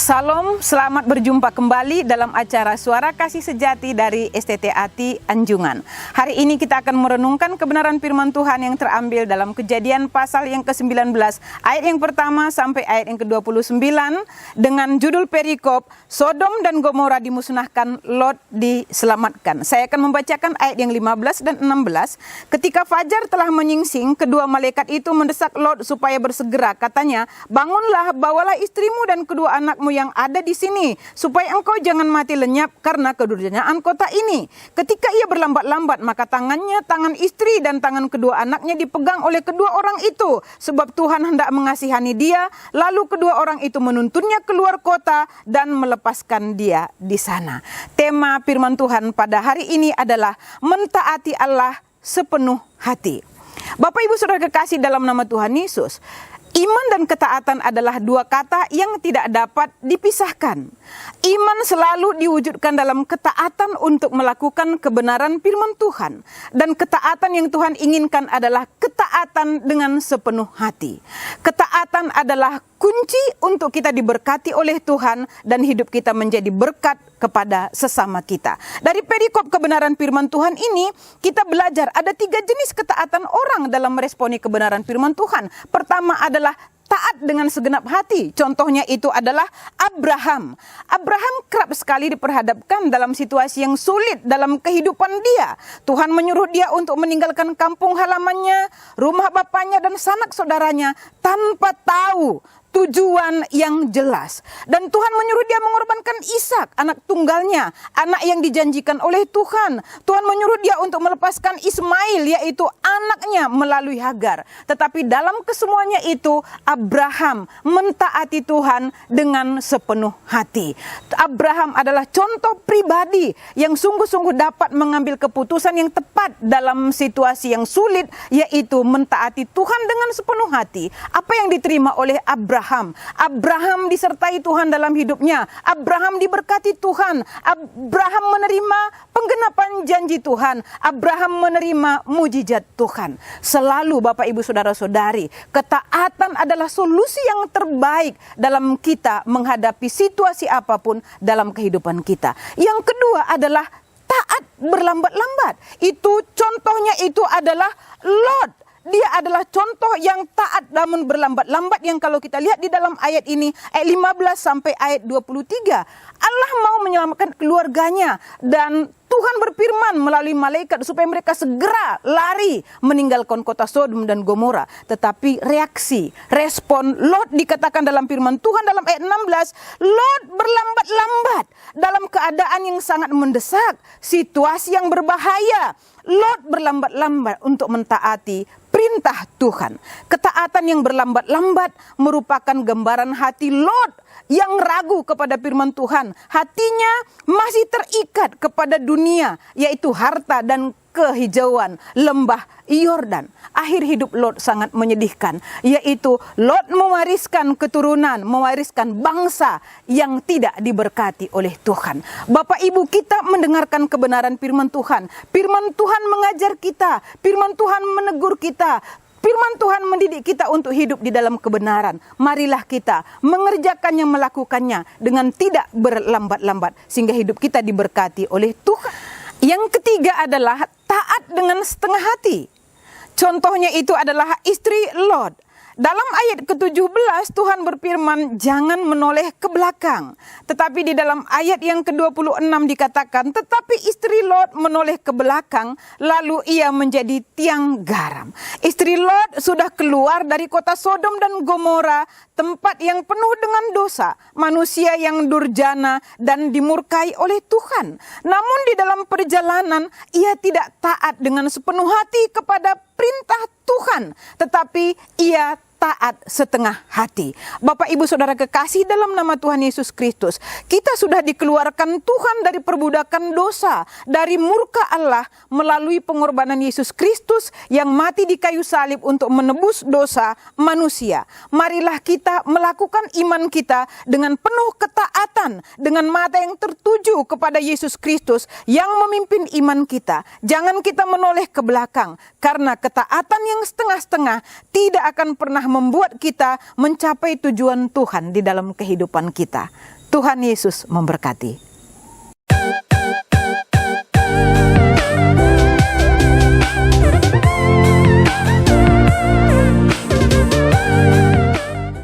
Salam, selamat berjumpa kembali dalam acara Suara Kasih Sejati dari STT Ati Anjungan. Hari ini kita akan merenungkan kebenaran firman Tuhan yang terambil dalam Kejadian pasal yang ke-19, ayat yang pertama sampai ayat yang ke-29 dengan judul perikop Sodom dan Gomora dimusnahkan, Lot diselamatkan. Saya akan membacakan ayat yang 15 dan 16. Ketika fajar telah menyingsing, kedua malaikat itu mendesak Lot supaya bersegera. Katanya, "Bangunlah, bawalah istrimu dan kedua anakmu yang ada di sini, supaya engkau jangan mati lenyap karena kedurjanaan kota ini." Ketika ia berlambat-lambat, maka tangannya, tangan istri dan tangan kedua anaknya dipegang oleh kedua orang itu, sebab Tuhan hendak mengasihani dia. Lalu kedua orang itu menuntunnya keluar kota dan melepaskan dia di sana. Tema firman Tuhan pada hari ini adalah mentaati Allah sepenuh hati. Bapak Ibu Saudara kekasih dalam nama Tuhan Yesus, iman dan ketaatan adalah dua kata yang tidak dapat dipisahkan. Iman selalu diwujudkan dalam ketaatan untuk melakukan kebenaran firman Tuhan. Dan ketaatan yang Tuhan inginkan adalah ketaatan dengan sepenuh hati. Ketaatan adalah kunci untuk kita diberkati oleh Tuhan dan hidup kita menjadi berkat kepada sesama kita. Dari perikop kebenaran firman Tuhan ini, kita belajar ada 3 jenis ketaatan orang dalam meresponi kebenaran firman Tuhan. Pertama adalah taat dengan segenap hati. Contohnya itu adalah Abraham. Abraham kerap sekali diperhadapkan dalam situasi yang sulit dalam kehidupan dia. Tuhan menyuruh dia untuk meninggalkan kampung halamannya, rumah bapaknya dan sanak saudaranya tanpa tahu tujuan yang jelas. Dan Tuhan menyuruh dia mengorbankan Ishak, anak tunggalnya, anak yang dijanjikan oleh Tuhan. Tuhan menyuruh dia untuk melepaskan Ismail, yaitu anaknya melalui Hagar. Tetapi dalam kesemuanya itu, Abraham mentaati Tuhan dengan sepenuh hati. Abraham adalah contoh pribadi yang sungguh-sungguh dapat mengambil keputusan yang tepat dalam situasi yang sulit, yaitu mentaati Tuhan dengan sepenuh hati. Apa yang diterima oleh Abraham disertai Tuhan dalam hidupnya. Abraham diberkati Tuhan. Abraham menerima penggenapan janji Tuhan. Abraham menerima mujizat Tuhan. Selalu Bapak Ibu Saudara-saudari, ketaatan adalah solusi yang terbaik dalam kita menghadapi situasi apapun dalam kehidupan kita. Yang kedua adalah taat berlambat-lambat. Itu contohnya itu adalah Lot. Dia adalah contoh yang taat namun berlambat-lambat, yang kalau kita lihat di dalam ayat ini, ayat 15 sampai ayat 23, Allah mau menyelamatkan keluarganya dan Tuhan berfirman melalui malaikat supaya mereka segera lari meninggalkan kota Sodom dan Gomora. Tetapi respon Lot dikatakan dalam firman Tuhan dalam ayat 16, Lot berlambat-lambat dalam keadaan yang sangat mendesak, situasi yang berbahaya. Lot berlambat-lambat untuk mentaati perintah Tuhan. Ketaatan yang berlambat-lambat merupakan gambaran hati Lot yang ragu kepada firman Tuhan. Hatinya masih terikat kepada dunia, yaitu harta dan kehijauan lembah Yordan. Akhir hidup Lot sangat menyedihkan, yaitu Lot mewariskan keturunan, mewariskan bangsa yang tidak diberkati oleh Tuhan. Bapak Ibu, kita mendengarkan kebenaran firman Tuhan. Firman Tuhan mengajar kita, firman Tuhan menegur kita. Firman Tuhan mendidik kita untuk hidup di dalam kebenaran. Marilah kita mengerjakannya, melakukannya dengan tidak berlambat-lambat, sehingga hidup kita diberkati oleh Tuhan. Yang ketiga adalah taat dengan setengah hati. Contohnya itu adalah istri Lot. Dalam ayat ke-17 Tuhan berfirman, jangan menoleh ke belakang. Tetapi di dalam ayat yang ke-26 dikatakan, tetapi istri Lot menoleh ke belakang, lalu ia menjadi tiang garam. Istri Lot sudah keluar dari kota Sodom dan Gomora, tempat yang penuh dengan dosa, manusia yang durjana dan dimurkai oleh Tuhan. Namun di dalam perjalanan ia tidak taat dengan sepenuh hati kepada perintah Tuhan, tetapi ia taat setengah hati. Bapak Ibu Saudara kekasih dalam nama Tuhan Yesus Kristus, kita sudah dikeluarkan Tuhan dari perbudakan dosa, dari murka Allah melalui pengorbanan Yesus Kristus yang mati di kayu salib untuk menebus dosa manusia. Marilah kita melakukan iman kita dengan penuh ketaatan Tuhan dengan mata yang tertuju kepada Yesus Kristus yang memimpin iman kita. Jangan kita menoleh ke belakang, karena ketaatan yang setengah-setengah tidak akan pernah membuat kita mencapai tujuan Tuhan di dalam kehidupan kita. Tuhan Yesus memberkati.